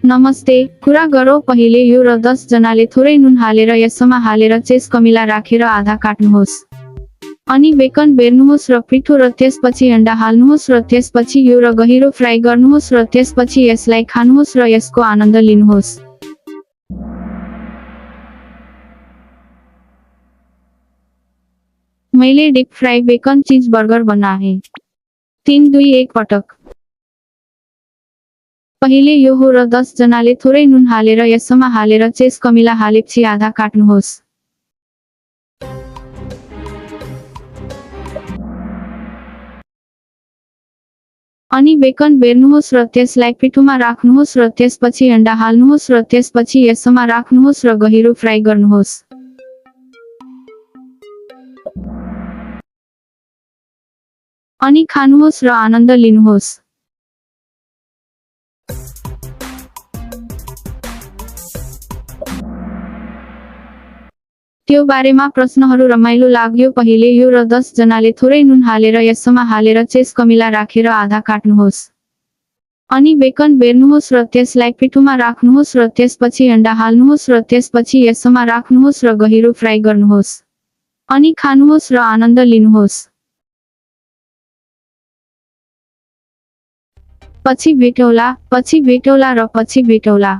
नमस्ते, कुरा गरौँ पहिले यो र 10 जनाले थोरै नुन हालेर यसमा हालेर चेस कमिला राखेर आधा काट्नुहोस्। अनि बेकन बेर्नुहोस् र पिठो र त्यसपछि अन्डा हाल्नुहोस् र त्यसपछि यो र गहिरो फ्राई गर्नुहोस् र त्यसपछि यसलाई खानुहोस् र यसको आनन्द लिनुहोस्। मैले डिप फ्राई बेकन चीज बर्गर बनाएँ। 3 2 1 पटक। पहिले यो हो र 10 जनाले थोरै नुन हालेर यसमा हालेर चेस कमिला हालेपछि आधा काट्नुहोस्। अनि बेकन बेर्नुहोस् र त्यसलाई पिठोमा राख्नुहोस् र त्यसपछि अन्डा हाल्नुहोस् र त्यसपछि यसमा राख्नुहोस् र गहिरो फ्राई गर्नुहोस्। अनि खानुहोस् र आनन्द लिनुहोस्। त्यो बारेमा प्रश्नहरू रमाइलो लाग्यो पहिले यो र 10 जनाले थोरै नुन हालेर यसमा हालेर चेस कमिला राखेर आधा काट्नुहोस्। अनि बेकन बेर्नुहोस् र त्यसलाई पिठोमा राख्नुहोस् र त्यसपछि अन्डा हाल्नुहोस् र त्यसपछि यसमा राख्नुहोस् र गहिरो फ्राई गर्नुहोस्। अनि खानुहोस् र आनन्द लिनुहोस्। पछि भेटौला र पछि भेटौला।